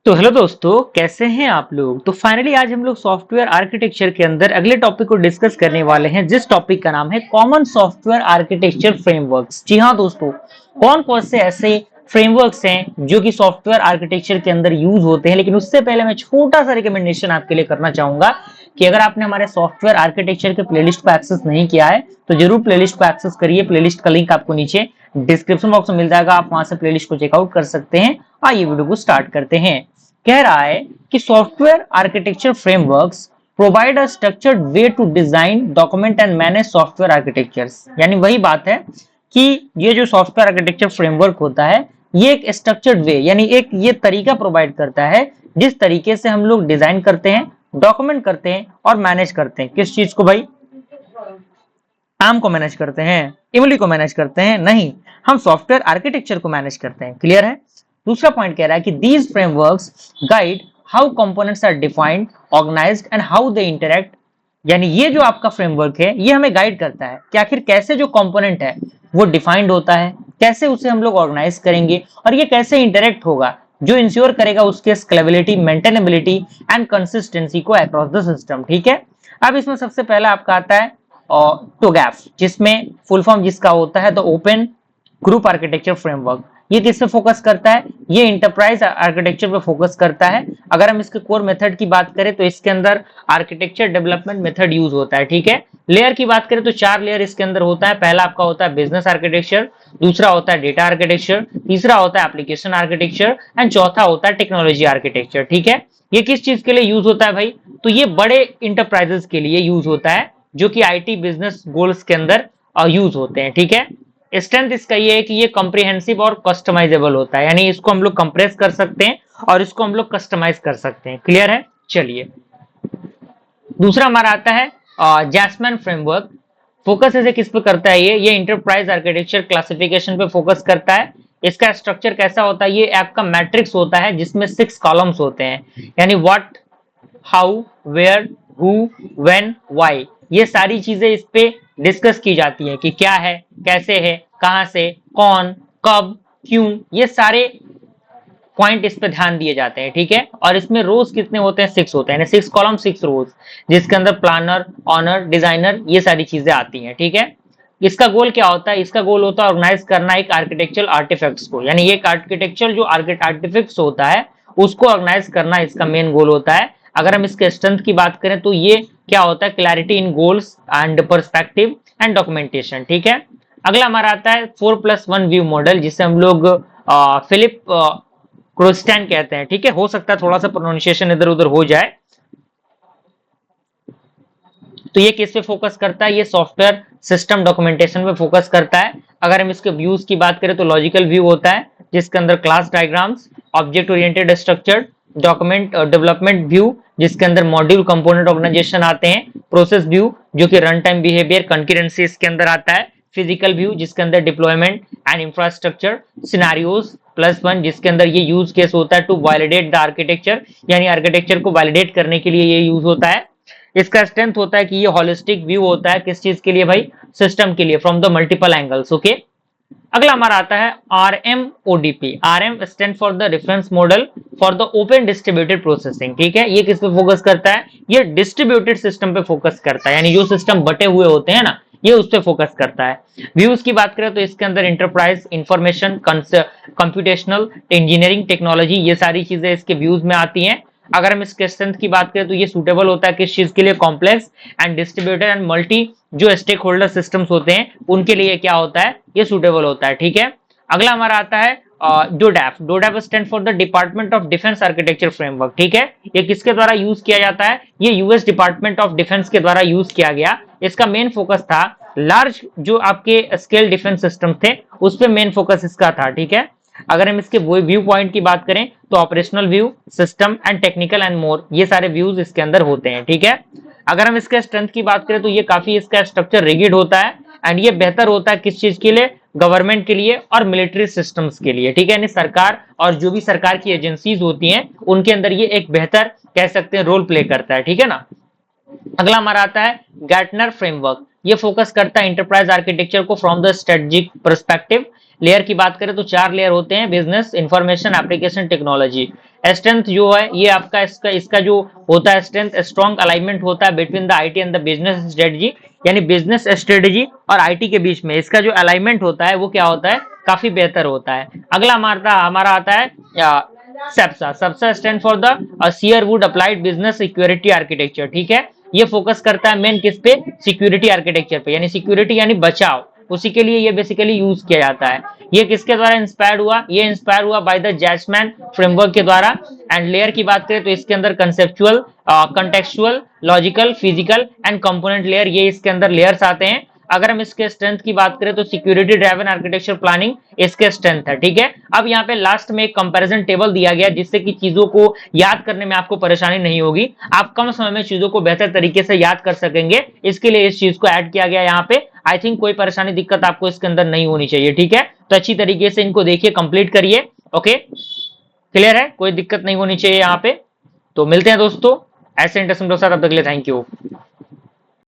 तो हेलो दोस्तों, कैसे हैं आप लोग। तो फाइनली आज हम लोग सॉफ्टवेयर आर्किटेक्चर के अंदर अगले टॉपिक को डिस्कस करने वाले हैं, जिस टॉपिक का नाम है कॉमन सॉफ्टवेयर आर्किटेक्चर फ्रेमवर्क्स। जी हाँ दोस्तों, कौन कौन से ऐसे फ्रेमवर्क्स हैं जो कि सॉफ्टवेयर आर्किटेक्चर के अंदर यूज होते हैं। लेकिन उससे पहले मैं छोटा सा रिकमेंडेशन आपके लिए करना चाहूंगा कि अगर आपने हमारे सॉफ्टवेयर आर्किटेक्चर के प्लेलिस्ट को एक्सेस नहीं किया है तो जरूर प्लेलिस्ट को एक्सेस करिए। प्लेलिस्ट का लिंक आपको नीचे डिस्क्रिप्शन बॉक्स में मिल जाएगा, आप वहां से प्लेलिस्ट को चेकआउट कर सकते हैं। आइए वीडियो को स्टार्ट करते हैं। कह रहा है कि software architecture frameworks provide a structured way to design, document and manage software architectures. यानी वही बात है कि ये जो सॉफ्टवेयर आर्किटेक्चर फ्रेमवर्क होता है ये एक स्ट्रक्चर्ड वे यानी एक ये तरीका प्रोवाइड करता है जिस तरीके से हम लोग डिजाइन करते हैं, डॉक्यूमेंट करते हैं और मैनेज करते हैं। किस चीज को भाई? आम को मैनेज करते हैं, इमली को मैनेज करते हैं? नहीं, हम सॉफ्टवेयर आर्किटेक्चर को मैनेज करते हैं। क्लियर है? दूसरा पॉइंट कह रहा है कि these frameworks guide how components are defined, organised and how they interact. यानी ये जो आपका फ्रेमवर्क है ये हमें गाइड करता है कि आखिर कैसे जो कंपोनेंट है वो डिफाइंड होता है, कैसे उसे हम लोग ऑर्गेनाइज करेंगे और ये कैसे इंटरेक्ट होगा, जो इंश्योर करेगा उसके स्केलेबिलिटी, मेंटेनेबिलिटी एंड कंसिस्टेंसी को अक्रॉस द सिस्टम। ठीक है। अब इसमें सबसे पहला आपका आता है टोगैफ, जिसमें फुल फॉर्म जिसका होता है the open group architecture framework. ये किस पे फोकस करता है? ये इंटरप्राइज आर्किटेक्चर पे फोकस करता है। अगर हम इसके कोर मेथड की बात करें तो इसके अंदर आर्किटेक्चर डेवलपमेंट मेथड यूज होता है। ठीक है। लेयर की बात करें तो 4 लेयर इसके अंदर होता है। पहला आपका होता है बिजनेस आर्किटेक्चर, दूसरा होता है डेटा आर्किटेक्चर, तीसरा होता है एप्लीकेशन आर्किटेक्चर एंड चौथा होता है टेक्नोलॉजी आर्किटेक्चर। ठीक है। ये किस चीज के लिए यूज होता है भाई? तो ये बड़े इंटरप्राइजेस के लिए यूज होता है जो कि आईटी बिजनेस गोल्स के अंदर यूज होते हैं। ठीक है। स्ट्रेंथ इसका ये है कि ये कॉम्प्रिहेंसिव और कस्टमाइजेबल होता है, यानी इसको हम लोग कंप्रेस कर सकते हैं और इसको हम लोग कस्टमाइज कर सकते हैं। क्लियर है? चलिए, दूसरा हमारा आता है जैस्मिन फ्रेमवर्क। फोकस इसे किस पे करता है? ये इंटरप्राइज आर्किटेक्चर क्लासिफिकेशन पे फोकस करता है। इसका स्ट्रक्चर कैसा होता है? ये आपका मैट्रिक्स होता है जिसमें 6 कॉलम्स होते हैं, यानी what, how, where, who, when, why. ये सारी चीजें इस पे डिस्कस की जाती है कि क्या है, कैसे है, कहां से, कौन, कब, क्यों। ये सारे पॉइंट इस पे ध्यान दिए जाते हैं। ठीक है। और इसमें रोज कितने होते हैं? 6 होते हैं, 6 कॉलम 6 रोज, जिसके अंदर प्लानर, ऑनर, डिजाइनर ये सारी चीजें आती हैं। ठीक है। इसका गोल क्या होता है? इसका गोल होता है ऑर्गेनाइज करना एक आर्किटेक्चरल आर्टिफैक्ट्स को, यानी एक आर्किटेक्चर जो आर्टिफैक्ट्स होता है उसको ऑर्गेनाइज करना इसका मेन गोल होता है। अगर हम इसके स्ट्रेंथ की बात करें तो ये क्या होता है? Clarity in goals and perspective and documentation. ठीक है। अगला हमारा आता है 4+1 व्यू मॉडल, जिसे हम लोग फिलिप क्रोस्टैन कहते हैं। ठीक है। हो सकता है थोड़ा सा प्रोनाउंसिएशन इधर उधर हो जाए। तो ये किस पे फोकस करता है? ये सॉफ्टवेयर सिस्टम डॉक्यूमेंटेशन पे फोकस करता है। अगर हम इसके व्यूज की बात करें तो लॉजिकल व्यू होता है जिसके अंदर class diagrams, object oriented structure, document development view जिसके अंदर मॉड्यूल कंपोनेंट ऑर्गेनाइजेशन आते हैं, प्रोसेस व्यू जो कि रन टाइम बिहेवियर कंकरेंसी इसके अंदर आता है, फिजिकल व्यू जिसके अंदर डिप्लॉयमेंट एंड इंफ्रास्ट्रक्चर, सिनेरियोज +1 जिसके अंदर ये यूज केस होता है टू वैलिडेट द आर्किटेक्चर, यानी आर्किटेक्चर को वैलिडेट करने के लिए ये यूज होता है। इसका स्ट्रेंथ होता है कि ये होलिस्टिक व्यू होता है। किस चीज के लिए भाई? सिस्टम के लिए, from the multiple angles. Okay. अगला हमारा आता है RMODP। RM stand for the reference model for the open distributed processing. ठीक है। ये किस पे फोकस करता है? ये डिस्ट्रीब्यूटेड सिस्टम पे फोकस करता है, यानी जो सिस्टम बटे हुए होते हैं ना, ये उस पे फोकस करता है। व्यूज की बात करें तो इसके अंदर enterprise, information, computational, engineering, technology ये सारी चीजें इसके व्यूज में आती हैं। अगर हम इसके स्ट्रेंथ की बात करें तो ये सूटेबल होता है किस चीज के लिए? Complex and distributed and multi जो स्टेक होल्डर सिस्टम्स होते हैं उनके लिए क्या होता है? ये सूटेबल होता है। ठीक है। अगला हमारा आता है DODAF. DODAF stand for the Department of Defense Architecture Framework. ठीक है। ये किसके द्वारा यूज किया जाता है? ये यूएस डिपार्टमेंट ऑफ डिफेंस के द्वारा यूज किया गया। इसका मेन फोकस था लार्ज जो आपके स्केल डिफेंस सिस्टम थे उस पर मेन फोकस इसका था। ठीक है। अगर हम इसके व्यू पॉइंट की बात करें तो operational view, system and technical and more ये सारे व्यूज इसके अंदर होते हैं। ठीक है। अगर हम इसके स्ट्रेंथ की बात करें तो ये काफी इसका स्ट्रक्चर रिगिड होता है एंड ये बेहतर होता है किस चीज के लिए? गवर्नमेंट के लिए और मिलिट्री सिस्टम्स के लिए। ठीक है। यानी सरकार और जो भी सरकार की एजेंसीज होती हैं उनके अंदर ये एक बेहतर कह सकते हैं रोल प्ले करता है। ठीक है ना। अगला हमारा आता है गार्टनर फ्रेमवर्क। ये फोकस करता है इंटरप्राइज आर्किटेक्चर को from the strategic perspective. Layer की बात करें तो 4 लेयर होते हैं, business, information, application, technology. Strength जो है ये आपका इसका इसका जो होता है स्ट्रेंथ, स्ट्रॉन्ग अलाइनमेंट होता है between the IT and the business strategy, यानी बिजनेस स्ट्रेटजी और आईटी के बीच में इसका जो अलाइनमेंट होता है वो क्या होता है, काफी बेहतर होता है। अगला हमारा आता है SABSA. SABSA stand for the Sherwood Applied Business Security Architecture, ठीक है। ये फोकस करता है मेन किस पे, सिक्योरिटी आर्किटेक्चर पे, यानी सिक्योरिटी यानी बचाव, उसी के लिए ये बेसिकली यूज किया जाता है। ये किसके द्वारा इंस्पायर्ड हुआ, ये इंस्पायर हुआ बाय द जैसमैन फ्रेमवर्क के द्वारा। एंड लेयर की बात करें तो इसके अंदर conceptual, contextual, logical, physical and component layer, ये इसके अंदर लेयर्स आते हैं। अगर हम इसके स्ट्रेंथ की बात करें तो सिक्योरिटी ड्राइवन आर्किटेक्चर प्लानिंग इसके स्ट्रेंथ है, ठीक है। अब यहाँ पे लास्ट में एक कंपैरिजन टेबल दिया गया जिससे कि चीजों को याद करने में आपको परेशानी नहीं होगी, आप कम समय में चीजों को बेहतर तरीके से याद कर सकेंगे, इसके लिए इस चीज को ऐड किया गया यहाँ पे। आई थिंक कोई परेशानी दिक्कत आपको इसके अंदर नहीं होनी चाहिए, ठीक है। तो अच्छी तरीके से इनको देखिए, कंप्लीट करिए, ओके, क्लियर है, कोई दिक्कत नहीं होनी चाहिए यहाँ पे। तो मिलते हैं दोस्तों ऐसे इंटरेस्टिंग के साथ, अब तक के लिए थैंक यू।